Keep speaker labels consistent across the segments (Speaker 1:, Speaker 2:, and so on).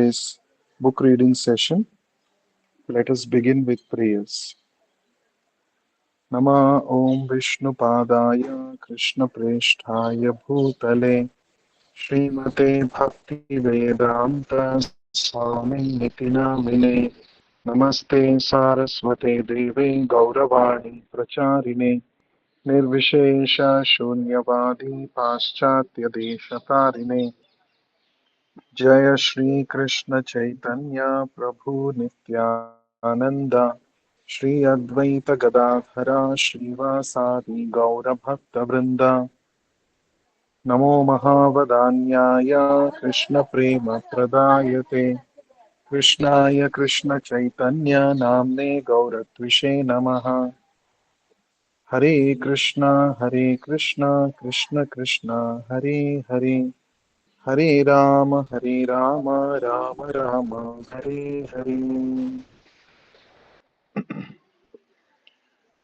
Speaker 1: today's book reading session. Let us begin with prayers. Nama Om Vishnu Padaya Krishna Presthaya Bhutale Srimate Bhakti Vedanta Swami Niti Namine Namaste Saraswate Deve Gauravani Pracharine Nirvishesha Shunyavadi Paschatya Deshatarine जय श्री कृष्ण चैतन्य प्रभु नित्यानंद श्री अद्वैत गदाधर श्रीवासादि गौर भक्त वृंद नमो महावदान्याय कृष्ण प्रेम प्रदायते कृष्णाय कृष्ण चैतन्य नाम्ने गौरत्विषे नमः हरे Krishna Krishna Krishna Hare Hare Hare Ram Ram Ram Hare Hare.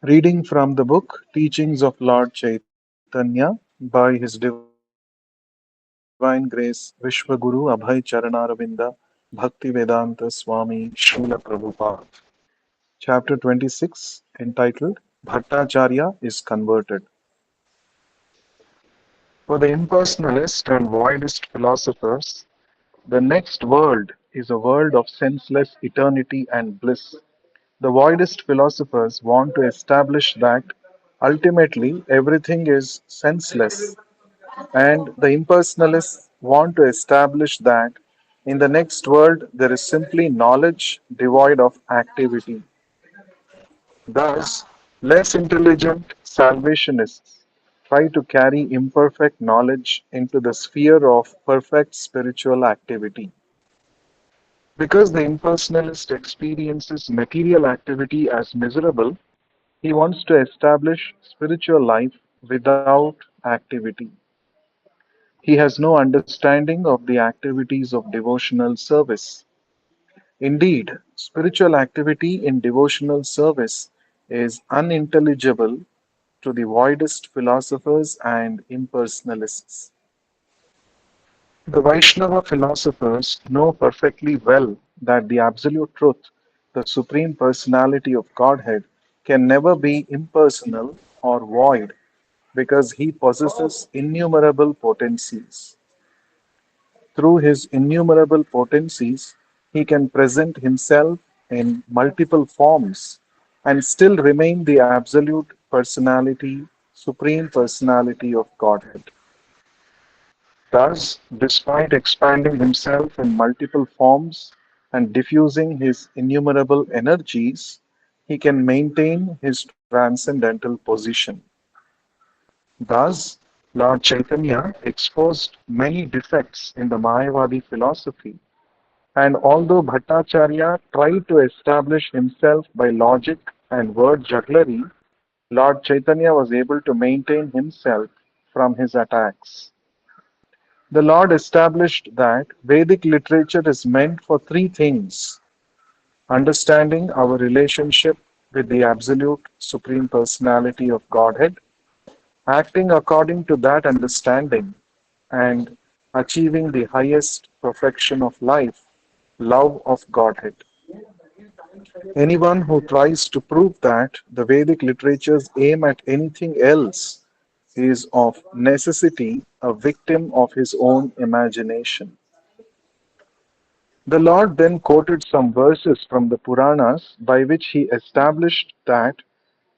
Speaker 1: Reading from the book Teachings of Lord Chaitanya by His Divine Grace Vishwaguru Abhay Charanaravinda Bhakti Vedanta Swami Srila Prabhupada. Chapter 26 entitled Bhattacharya is converted. For the impersonalist and voidist philosophers, the next world is a world of senseless eternity and bliss. The voidist philosophers want to establish that ultimately everything is senseless, and the impersonalists want to establish that in the next world there is simply knowledge devoid of activity. Thus, less intelligent salvationists try to carry imperfect knowledge into the sphere of perfect spiritual activity. Because the impersonalist experiences material activity as miserable, he wants to establish spiritual life without activity. He has no understanding of the activities of devotional service. Indeed, spiritual activity in devotional service is unintelligible to the voidist philosophers and impersonalists. The Vaishnava philosophers know perfectly well that the Absolute Truth, the Supreme Personality of Godhead, can never be impersonal or void because he possesses innumerable potencies. Through his innumerable potencies, he can present himself in multiple forms and still remain the Absolute Personality, Supreme Personality of Godhead. Thus, despite expanding himself in multiple forms and diffusing his innumerable energies, he can maintain his transcendental position. Thus, Lord Chaitanya exposed many defects in the Mayavadi philosophy, and although Bhattacharya tried to establish himself by logic and word jugglery, Lord Chaitanya was able to maintain himself from his attacks. The Lord established that Vedic literature is meant for three things: understanding our relationship with the Absolute Supreme Personality of Godhead, acting according to that understanding, and achieving the highest perfection of life, love of Godhead. Anyone who tries to prove that the Vedic literatures aim at anything else is of necessity a victim of his own imagination. The Lord then quoted some verses from the Puranas by which he established that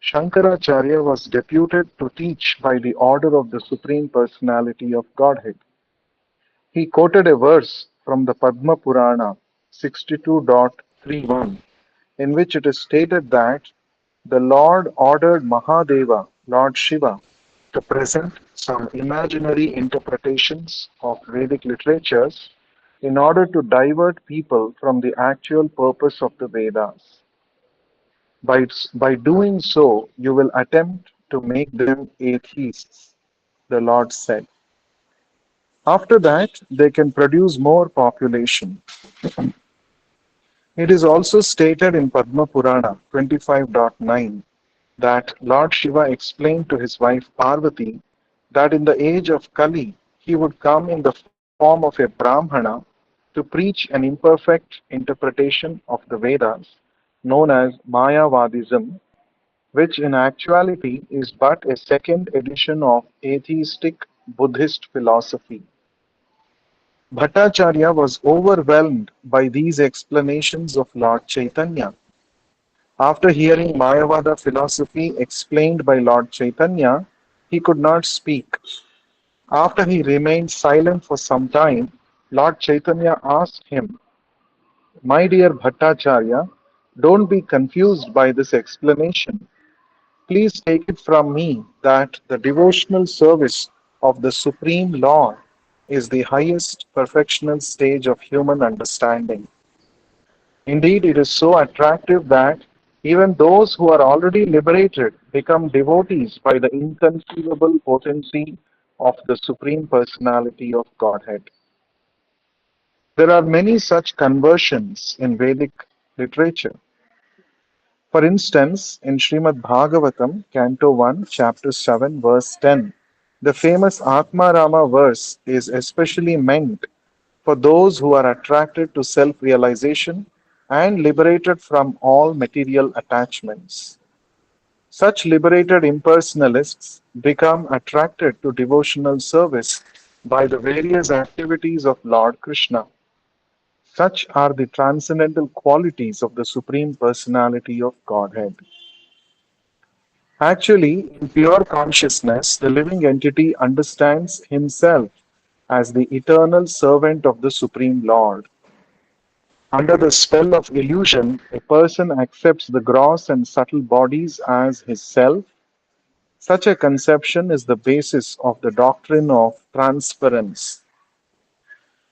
Speaker 1: Shankaracharya was deputed to teach by the order of the Supreme Personality of Godhead. He quoted a verse from the Padma Purana 62.31 in which it is stated that the Lord ordered Mahadeva, Lord Shiva, to present some imaginary interpretations of Vedic literatures in order to divert people from the actual purpose of the Vedas. By doing so, you will attempt to make them atheists, the Lord said. After that, they can produce more population. It is also stated in Padma Purana 25.9 that Lord Shiva explained to his wife Parvati that in the age of Kali, he would come in the form of a Brahmana to preach an imperfect interpretation of the Vedas known as Mayavadism, which in actuality is but a second edition of atheistic Buddhist philosophy. Bhattacharya was overwhelmed by these explanations of Lord Chaitanya. After hearing Mayavada philosophy explained by Lord Chaitanya, he could not speak. After he remained silent for some time, Lord Chaitanya asked him, "My dear Bhattacharya, don't be confused by this explanation. Please take it from me that the devotional service of the Supreme Lord is the highest perfectional stage of human understanding. Indeed, it is so attractive that even those who are already liberated become devotees by the inconceivable potency of the Supreme Personality of Godhead." There are many such conversions in Vedic literature. For instance, in Srimad Bhagavatam, Canto 1, Chapter 7, verse 10, the famous Atma Rama verse is especially meant for those who are attracted to self realization and liberated from all material attachments. Such liberated impersonalists become attracted to devotional service by the various activities of Lord Krishna. Such are the transcendental qualities of the Supreme Personality of Godhead. Actually, in pure consciousness, the living entity understands himself as the eternal servant of the Supreme Lord. Under the spell of illusion, a person accepts the gross and subtle bodies as his self. Such a conception is the basis of the doctrine of transference.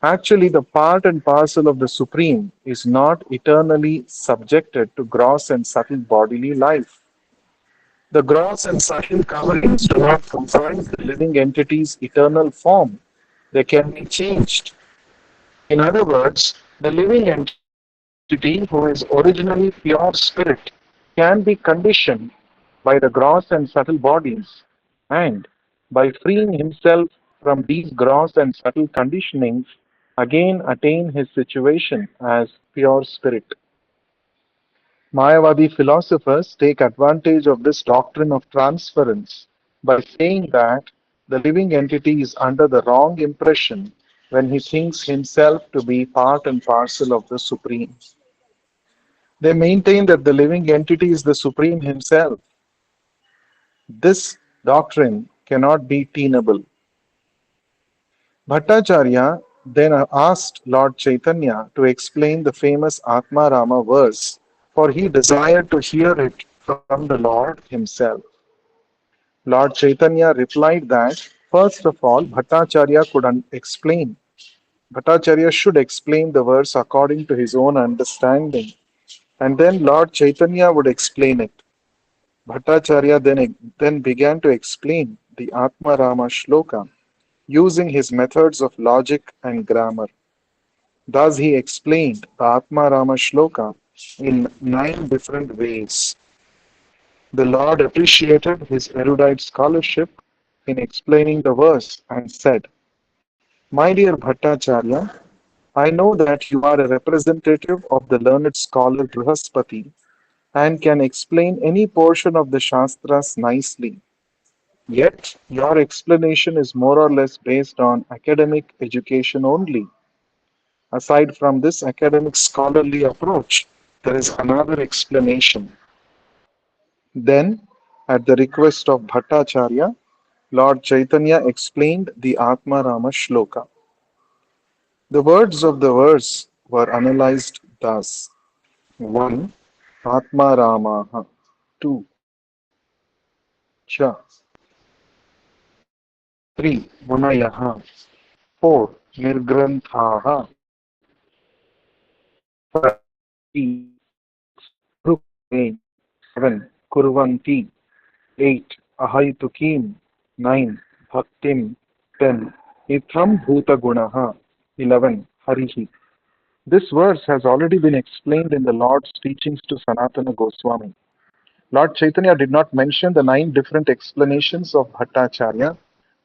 Speaker 1: Actually, the part and parcel of the Supreme is not eternally subjected to gross and subtle bodily life. The gross and subtle coverings do not comprise the living entity's eternal form. They can be changed. In other words, the living entity, who is originally pure spirit, can be conditioned by the gross and subtle bodies, and by freeing himself from these gross and subtle conditionings, again attain his situation as pure spirit. Mayavadi philosophers take advantage of this doctrine of transference by saying that the living entity is under the wrong impression when he thinks himself to be part and parcel of the Supreme. They maintain that the living entity is the Supreme himself. This doctrine cannot be tenable. Bhattacharya then asked Lord Chaitanya to explain the famous Atma Rama verse, for he desired to hear it from the Lord himself. Lord Chaitanya replied that, first of all, Bhattacharya should explain the verse according to his own understanding, and then Lord Chaitanya would explain it. Bhattacharya then began to explain the Atma Rama shloka using his methods of logic and grammar. Thus, he explained the Atma Rama shloka in 9 different ways. The Lord appreciated his erudite scholarship in explaining the verse and said, "My dear Bhattacharya, I know that you are a representative of the learned scholar Brihaspati and can explain any portion of the Shastras nicely. Yet, your explanation is more or less based on academic education only. Aside from this academic scholarly approach, there is another explanation." Then, at the request of Bhattacharya, Lord Chaitanya explained the Atma Rama shloka. The words of the verse were analyzed thus: 1. Atma Ramaha. 2. Cha. 3. Munayaha. 4. Nirgranthaha. 5. Rukme. 7. Kurvanti. 8. Ahaitukim. 9. Bhaktim. 10. Itham Bhuta Gunaha. 11. Harihi. This verse has already been explained in the Lord's teachings to Sanatana Goswami. Lord Chaitanya did not mention the 9 different explanations of Bhattacharya,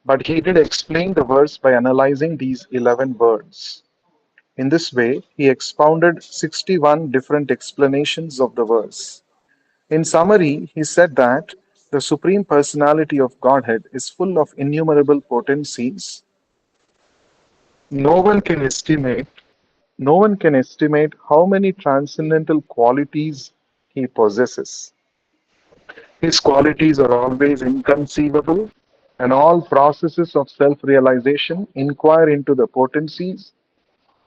Speaker 1: but he did explain the verse by analyzing these 11 words. In this way, he expounded 61 different explanations of the verse. In summary, he said that the Supreme Personality of Godhead is full of innumerable potencies. No one can estimate no one can estimate how many transcendental qualities he possesses. His qualities are always inconceivable, and all processes of self realization inquire into the potencies,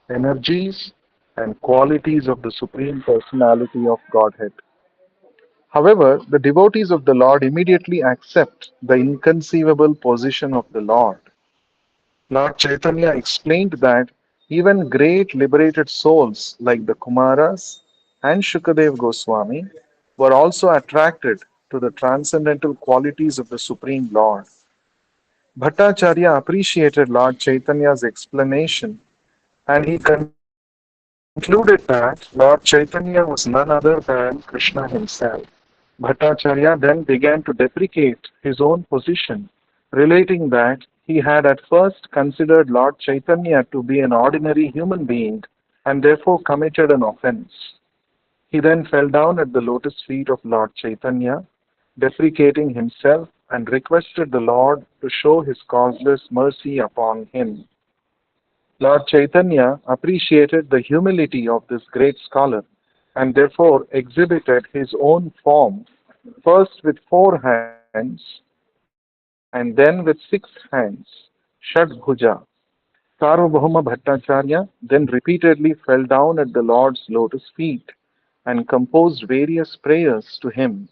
Speaker 1: energies, and qualities of the Supreme Personality of Godhead. However, the devotees of the Lord immediately accept the inconceivable position of the Lord. Lord Chaitanya explained that even great liberated souls like the Kumaras and Shukadev Goswami were also attracted to the transcendental qualities of the Supreme Lord. Bhattacharya appreciated Lord Chaitanya's explanation and he concluded that Lord Chaitanya was none other than Krishna himself. Bhattacharya then began to deprecate his own position, relating that he had at first considered Lord Chaitanya to be an ordinary human being and therefore committed an offense. He then fell down at the lotus feet of Lord Chaitanya, deprecating himself, and requested the Lord to show his causeless mercy upon him. Lord Chaitanya appreciated the humility of this great scholar and therefore exhibited his own form, first with 4 hands and then with 6 hands, Shadbhuja. Sarvabhauma Bhattacharya then repeatedly fell down at the Lord's lotus feet and composed various prayers to him.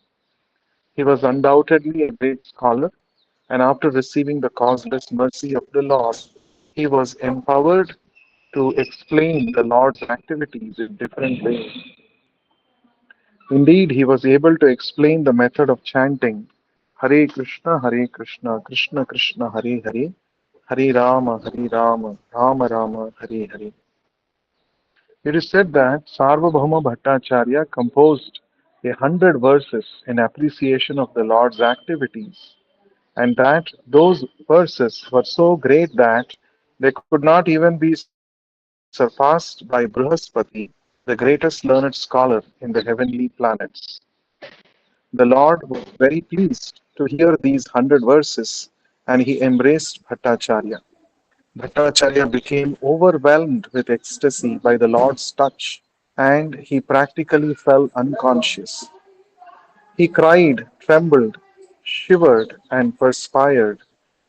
Speaker 1: He was undoubtedly a great scholar, and after receiving the causeless mercy of the Lord, he was empowered to explain the Lord's activities in different ways. Indeed, he was able to explain the method of chanting Hare Krishna, Krishna Krishna, Hare Hare, Hare Rama, Rama Rama, Hare Hare. It is said that Sarvabhauma Bhattacharya composed 100 verses in appreciation of the Lord's activities, and that those verses were so great that they could not even be surpassed by Brihaspati, the greatest learned scholar in the heavenly planets. The Lord was very pleased to hear these 100 verses and he embraced Bhattacharya. Bhattacharya became overwhelmed with ecstasy by the Lord's touch and he practically fell unconscious. He cried, trembled, shivered, and perspired,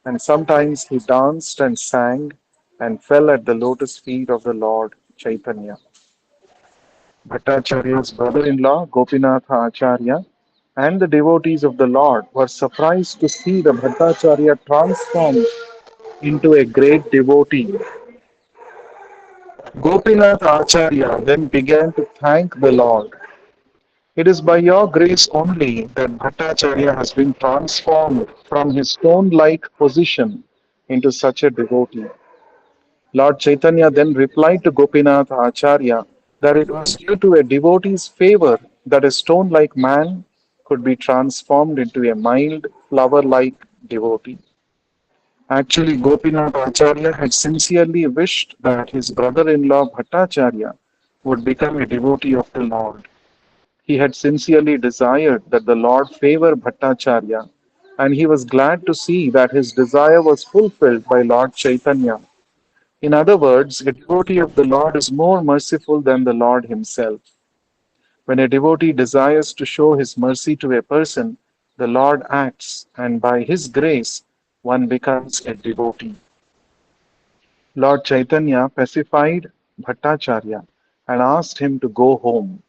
Speaker 1: and sometimes he danced and sang and fell at the lotus feet of the Lord Chaitanya. Bhattacharya's brother in law, Gopinatha Acharya, and the devotees of the Lord were surprised to see the Bhattacharya transformed into a great devotee. Gopinath Acharya then began to thank the Lord. It is by your grace only that Bhattacharya has been transformed from his stone like position into such a devotee. Lord Chaitanya then replied to Gopinath Acharya that it was due to a devotee's favor that a stone like man could be transformed into a mild, flower like devotee. Actually, Gopinath Acharya had sincerely wished that his brother in law Bhattacharya would become a devotee of the Lord. He had sincerely desired that the Lord favor Bhattacharya, and he was glad to see that his desire was fulfilled by Lord Chaitanya. In other words, a devotee of the Lord is more merciful than the Lord himself. When a devotee desires to show his mercy to a person, the Lord acts, and by his grace, one becomes a devotee. Lord Chaitanya pacified Bhattacharya and asked him to go home.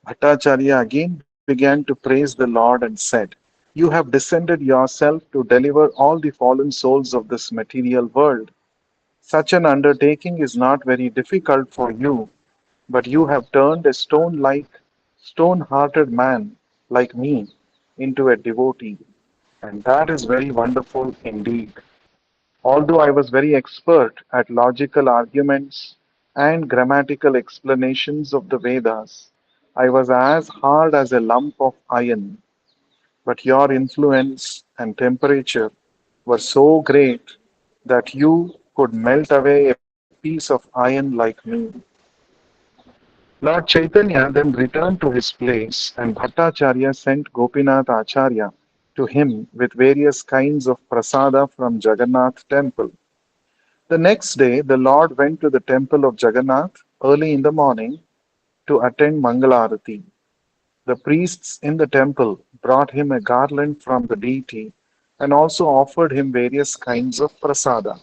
Speaker 1: Bhattacharya again began to praise the Lord and said, "You have descended yourself to deliver all the fallen souls of this material world. Such an undertaking is not very difficult for you, but you have turned a stone hearted man like me into a devotee, and that is very wonderful indeed. Although I was very expert at logical arguments and grammatical explanations of the Vedas, I was as hard as a lump of iron. But your influence and temperature were so great that you could melt away a piece of iron like me. Lord Chaitanya then returned to his place, and Bhattacharya sent Gopinath Acharya to him with various kinds of prasada from Jagannath temple. The next day, the Lord went to the temple of Jagannath early in the morning to attend Mangalarati. The priests in the temple brought him a garland from the deity and also offered him various kinds of prasada.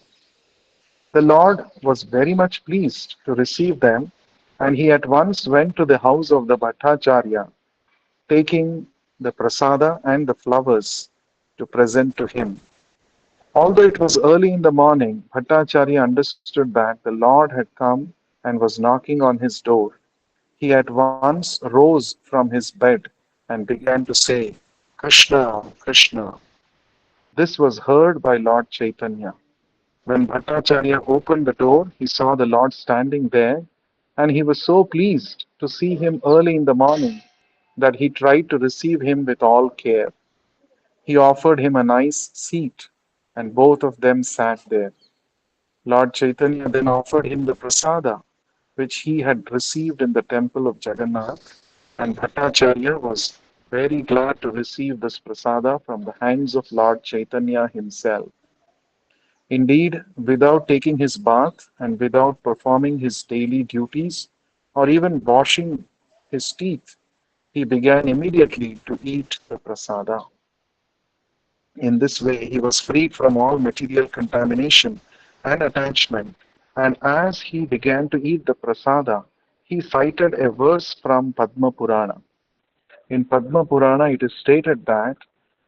Speaker 1: The Lord was very much pleased to receive them, and he at once went to the house of the Bhattacharya, taking the prasada and the flowers to present to him. Although it was early in the morning, Bhattacharya understood that the Lord had come and was knocking on his door. He at once rose from his bed and began to say, Krishna, Krishna. This was heard by Lord Chaitanya. When Bhattacharya opened the door, he saw the Lord standing there, and he was so pleased to see him early in the morning that he tried to receive him with all care. He offered him a nice seat, and both of them sat there. Lord Chaitanya then offered him the prasada, which he had received in the temple of Jagannath, and Bhattacharya was very glad to receive this prasada from the hands of Lord Chaitanya himself. Indeed, without taking his bath and without performing his daily duties or even washing his teeth, he began immediately to eat the prasada. In this way, he was freed from all material contamination and attachment. And as he began to eat the prasada, he cited a verse from Padma Purana. In Padma Purana, it is stated that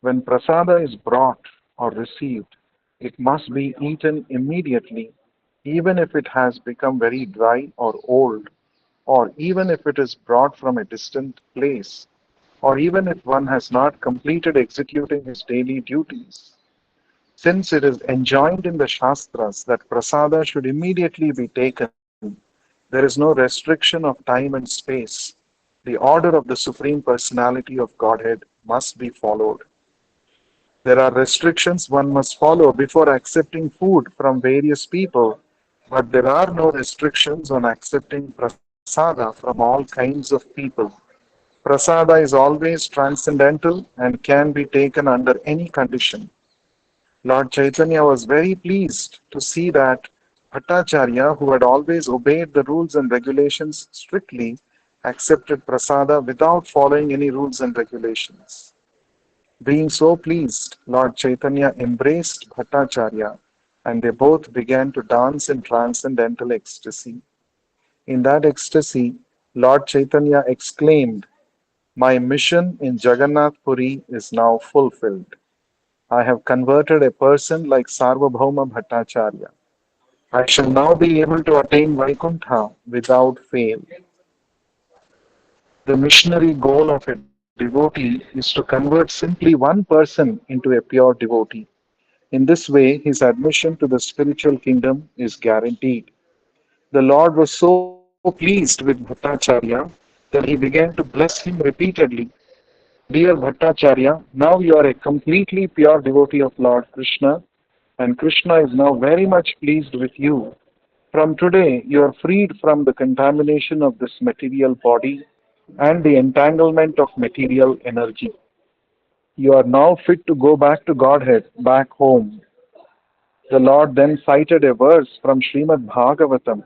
Speaker 1: when prasada is brought or received, it must be eaten immediately, even if it has become very dry or old, or even if it is brought from a distant place, or even if one has not completed executing his daily duties. Since it is enjoined in the Shastras that prasada should immediately be taken, there is no restriction of time and space. The order of the Supreme Personality of Godhead must be followed. There are restrictions one must follow before accepting food from various people, but there are no restrictions on accepting prasada from all kinds of people. Prasada is always transcendental and can be taken under any condition. Lord Chaitanya was very pleased to see that Bhattacharya, who had always obeyed the rules and regulations strictly, accepted prasada without following any rules and regulations. Being so pleased, Lord Chaitanya embraced Bhattacharya and they both began to dance in transcendental ecstasy. In that ecstasy, Lord Chaitanya exclaimed, My mission in Jagannath Puri is now fulfilled. I have converted a person like Sarvabhauma Bhattacharya. I shall now be able to attain Vaikuntha without fail. The missionary goal of a devotee is to convert simply one person into a pure devotee. In this way, his admission to the spiritual kingdom is guaranteed. The Lord was so pleased with Bhattacharya that he began to bless him repeatedly. Dear Bhattacharya, now you are a completely pure devotee of Lord Krishna, and Krishna is now very much pleased with you. From today, you are freed from the contamination of this material body and the entanglement of material energy. You are now fit to go back to Godhead, back home. The Lord then cited a verse from Srimad Bhagavatam,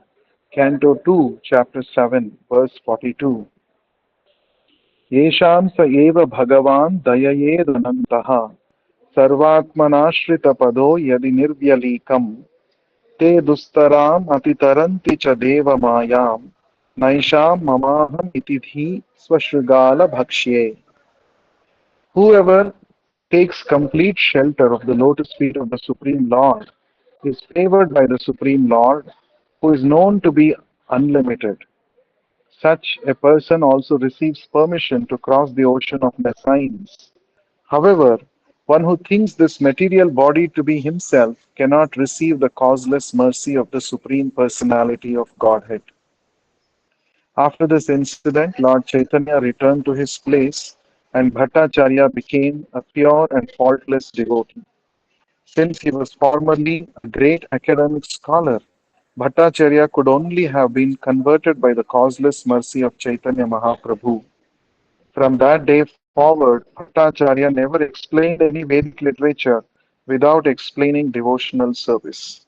Speaker 1: Canto 2, Chapter 7, verse 42. येषां स एव भगवान् दययेदनन्तः सर्वात्मनाश्रितपदो यदि निर्व्यलीकम् ते दुस्तराम् अतितरन्ति च देवमायां नैषां ममाहम् इति धी स्वशृगाल भक्ष्ये. Whoever takes complete shelter of the lotus feet of the Supreme Lord is favored by the Supreme Lord, who is known to be unlimited. Such a person also receives permission to cross the ocean of nescience. However, one who thinks this material body to be himself cannot receive the causeless mercy of the Supreme Personality of Godhead. After this incident, Lord Chaitanya returned to his place and Bhattacharya became a pure and faultless devotee. Since he was formerly a great academic scholar, Bhattacharya could only have been converted by the causeless mercy of Chaitanya Mahaprabhu. From that day forward, Bhattacharya never explained any Vedic literature without explaining devotional service.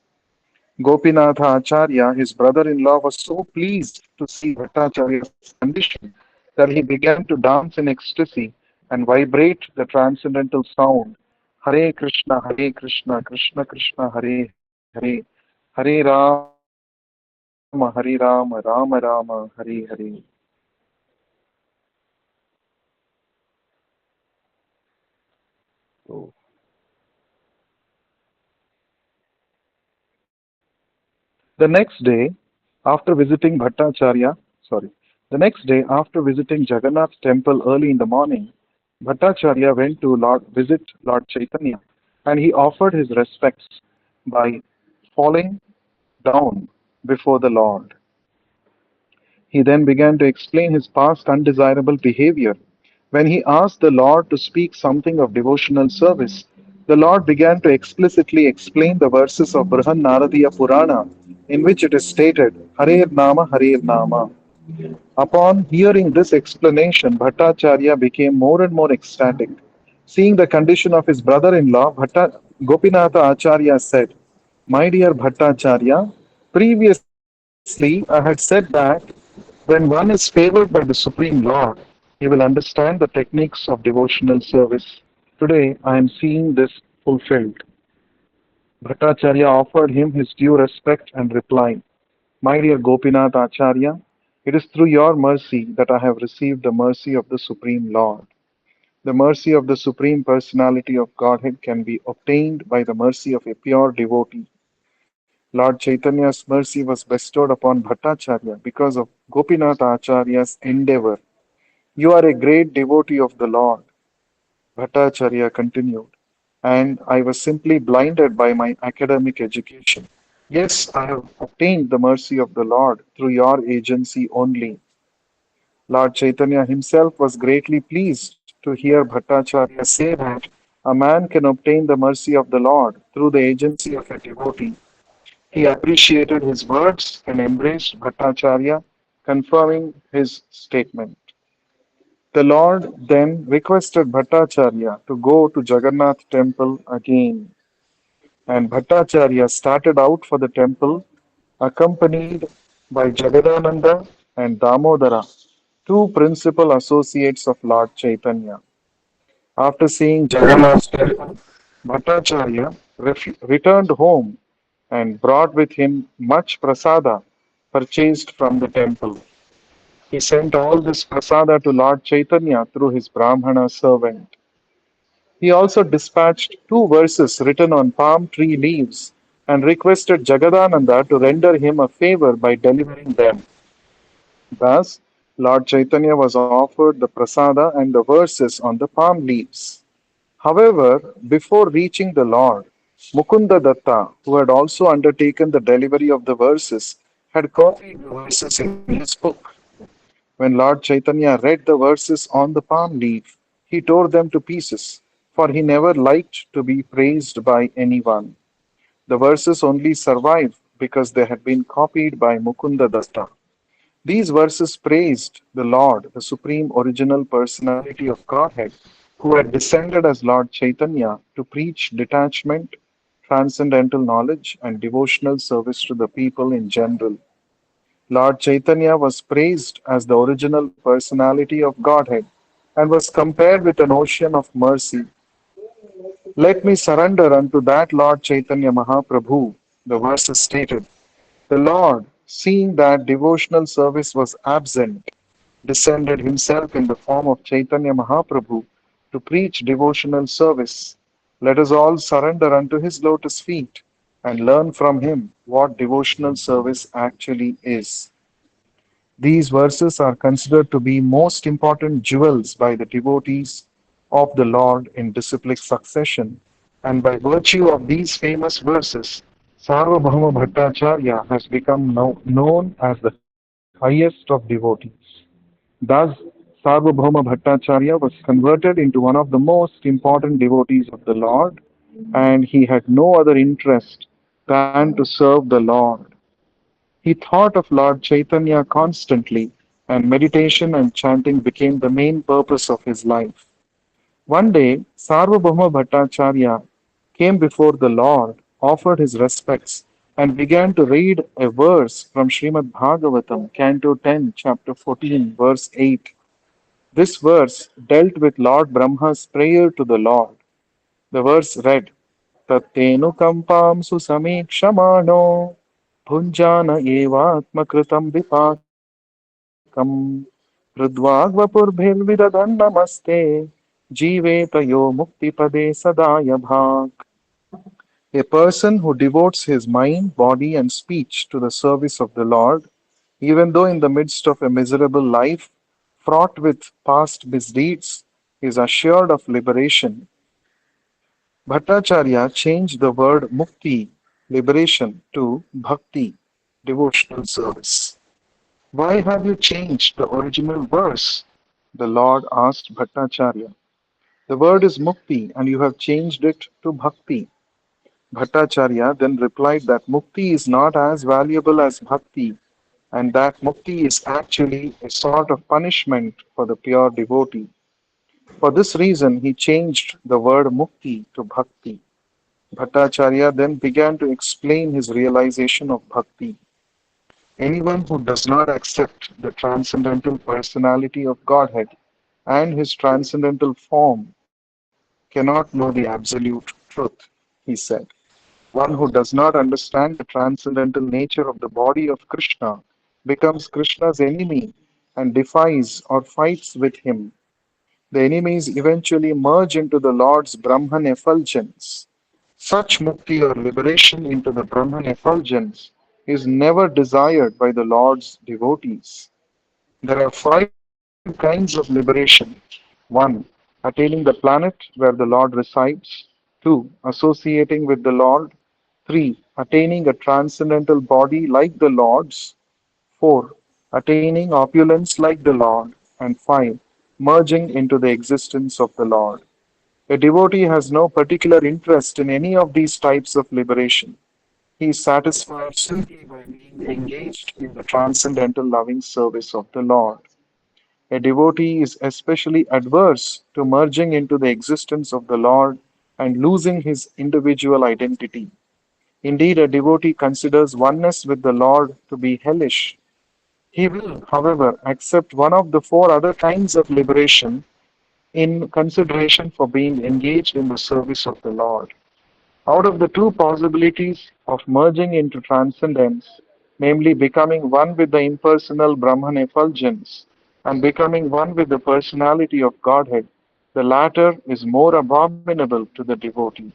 Speaker 1: Gopinatha Acharya, his brother in law, was so pleased to see Bhattacharya's condition that he began to dance in ecstasy and vibrate the transcendental sound Hare Krishna, Krishna Krishna, Hare Hare, Hare Rama, Hare Rama, Rama Rama, Hare Hare. So, the next day, after visiting Jagannath temple early in the morning, Bhattacharya went to visit Lord Chaitanya and he offered his respects by falling down before the Lord. He then began to explain his past undesirable behavior. When he asked the Lord to speak something of devotional service, the Lord began to explicitly explain the verses of Brihan Naradiya Purana, in which it is stated, Harer Nama, Harer Nama. Upon hearing this explanation, Bhattacharya became more and more ecstatic. Seeing the condition of his brother in law, Gopinatha Acharya said, My dear Bhattacharya, previously I had said that when one is favored by the Supreme Lord, he will understand the techniques of devotional service. Today I am seeing this fulfilled. Bhattacharya offered him his due respect and replied, My dear Gopinath Acharya, it is through your mercy that I have received the mercy of the Supreme Lord. The mercy of the Supreme Personality of Godhead can be obtained by the mercy of a pure devotee. Lord Chaitanya's mercy was bestowed upon Bhattacharya because of Gopinath Acharya's endeavor. You are a great devotee of the Lord, Bhattacharya continued, and I was simply blinded by my academic education. Yes, I have obtained the mercy of the Lord through your agency only. Lord Chaitanya himself was greatly pleased to hear Bhattacharya say that a man can obtain the mercy of the Lord through the agency of a devotee. He appreciated his words and embraced Bhattacharya, confirming his statement. The Lord then requested Bhattacharya to go to Jagannath temple again, and Bhattacharya started out for the temple accompanied by Jagadananda and Damodara, two principal associates of Lord Chaitanya. After seeing Jagannath temple, Bhattacharya returned home and brought with him much prasada purchased from the temple. He sent all this prasada to Lord Chaitanya through his Brahmana servant. He also dispatched two verses written on palm tree leaves and requested Jagadananda to render him a favor by delivering them. Thus, Lord Chaitanya was offered the prasada and the verses on the palm leaves. However, before reaching the Lord, Mukunda Datta, who had also undertaken the delivery of the verses, had copied the verses in his book. When Lord Chaitanya read the verses on the palm leaf, he tore them to pieces, for he never liked to be praised by anyone. The verses only survive because they had been copied by Mukunda Datta. These verses praised the Lord, the supreme original personality of Godhead, who had descended as Lord Chaitanya to preach detachment, transcendental knowledge, and devotional service to the people in general. Lord Chaitanya was praised as the original personality of Godhead and was compared with an ocean of mercy. Let me surrender unto that Lord Chaitanya Mahaprabhu, the verses stated. The Lord, seeing that devotional service was absent, descended himself in the form of Chaitanya Mahaprabhu to preach devotional service. Let us all surrender unto his lotus feet and learn from him what devotional service actually is. These verses are considered to be most important jewels by the devotees of the Lord in disciplic succession, and by virtue of these famous verses, Sarvabhauma Bhattacharya has become known as the highest of devotees. Thus, Sarvabhauma Bhattacharya was converted into one of the most important devotees of the Lord, and he had no other interest than to serve the Lord. He thought of Lord Chaitanya constantly, and meditation and chanting became the main purpose of his life. One day, Sarvabhauma Bhattacharya came before the Lord, offered his respects, and began to read a verse from Srimad Bhagavatam, Canto 10, Chapter 14, verse 8. This verse dealt with Lord Brahma's prayer to the Lord. The verse read, Tattenukampam susamikshamaano bhunjana evatmakritam vipakam hridvagvapurбhirvidadhan namaste jivetayo muktipade sadaya bhag. A person who devotes his mind, body, and speech to the service of the Lord, even though in the midst of a miserable life fraught with past misdeeds, is assured of liberation. Bhattacharya changed the word mukti, liberation, to bhakti, devotional service. Why have you changed the original verse? The Lord asked Bhattacharya. The word is mukti and you have changed it to bhakti. Bhattacharya then replied that mukti is not as valuable as bhakti and that mukti is actually a sort of punishment for the pure devotee. For this reason, he changed the word mukti to bhakti. Bhattacharya then began to explain his realization of bhakti. Anyone who does not accept the transcendental personality of Godhead and his transcendental form cannot know the absolute truth, he said. One who does not understand the transcendental nature of the body of Krishna becomes Krishna's enemy and defies or fights with him. The enemies eventually merge into the Lord's Brahman effulgence. Such mukti or liberation into the Brahman effulgence is never desired by the Lord's devotees. There are five kinds of liberation. 1. Attaining the planet where the Lord resides. 2. Associating with the Lord. 3. Attaining a transcendental body like the Lord's. 4. Attaining opulence like the Lord. And 5. Merging into the existence of the Lord. A devotee has no particular interest in any of these types of liberation. He is satisfied simply by being engaged in the transcendental loving service of the Lord. A devotee is especially averse to merging into the existence of the Lord and losing his individual identity. Indeed, a devotee considers oneness with the Lord to be hellish. He will, however, accept one of the four other kinds of liberation in consideration for being engaged in the service of the Lord. Out of the two possibilities of merging into transcendence, namely becoming one with the impersonal Brahman effulgence and becoming one with the personality of Godhead, the latter is more abominable to the devotee.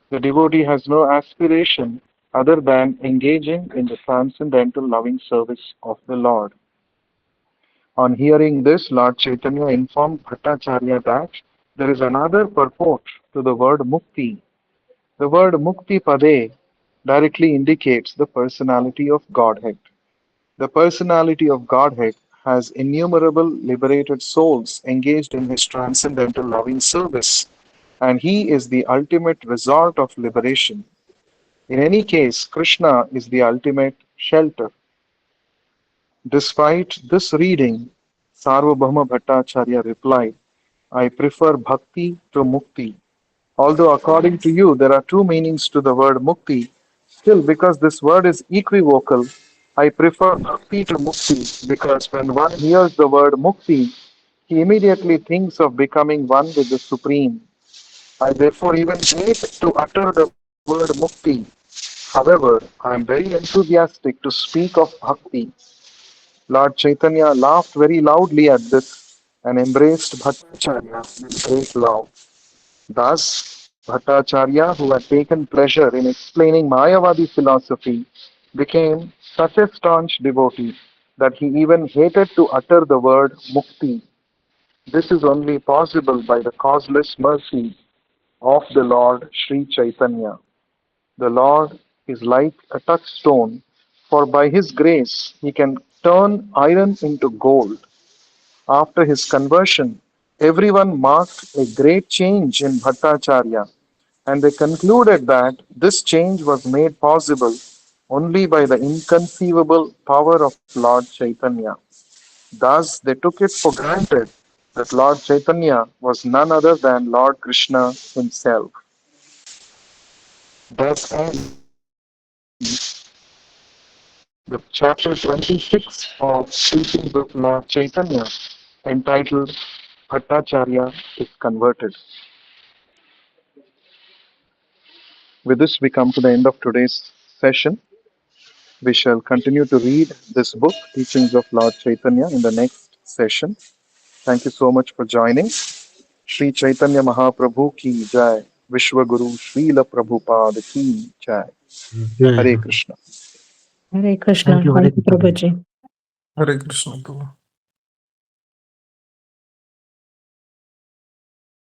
Speaker 1: The devotee has no aspiration other than engaging in the transcendental loving service of the Lord. On hearing this, Lord Chaitanya informed Bhattacharya that there is another purport to the word mukti. The word mukti pade directly indicates the personality of Godhead. The personality of Godhead has innumerable liberated souls engaged in his transcendental loving service, and he is the ultimate result of liberation. In any case, Krishna is the ultimate shelter. Despite this reading, Sarvabhauma Bhattacharya replied, I prefer bhakti to mukti. Although according to you there are two meanings to the word mukti, still because this word is equivocal, I prefer bhakti to mukti because when one hears the word mukti, he immediately thinks of becoming one with the Supreme. I therefore even hate to utter the word mukti. However, I am very enthusiastic to speak of bhakti. Lord Chaitanya laughed very loudly at this and embraced Bhattacharya with great love. Thus, Bhattacharya, who had taken pleasure in explaining Mayavadi philosophy, became such a staunch devotee that he even hated to utter the word mukti. This is only possible by the causeless mercy of the Lord Sri Chaitanya. The Lord is like a touchstone, for by his grace he can turn iron into gold. After his conversion, everyone marked a great change in Bhattacharya, and they concluded that this change was made possible only by the inconceivable power of Lord Chaitanya. Thus, they took it for granted that Lord Chaitanya was none other than Lord Krishna himself. Thus ends the chapter 26 of Teachings of Lord Chaitanya, entitled Bhattacharya is Converted. With this, we come to the end of today's session. We shall continue to read this book, Teachings of Lord Chaitanya, in the next session. Thank you so much for joining. Sri Chaitanya Mahaprabhu ki jai. Vishwa Guru Srila Prabhupada ki jai.
Speaker 2: Jai
Speaker 1: Hare
Speaker 2: Guru.
Speaker 1: Krishna.
Speaker 3: Hare Krishna.
Speaker 2: Thank you, Hare
Speaker 3: Thank you,
Speaker 2: Krishna.
Speaker 3: Prabhuji.
Speaker 4: Hare Krishna, Prabhu.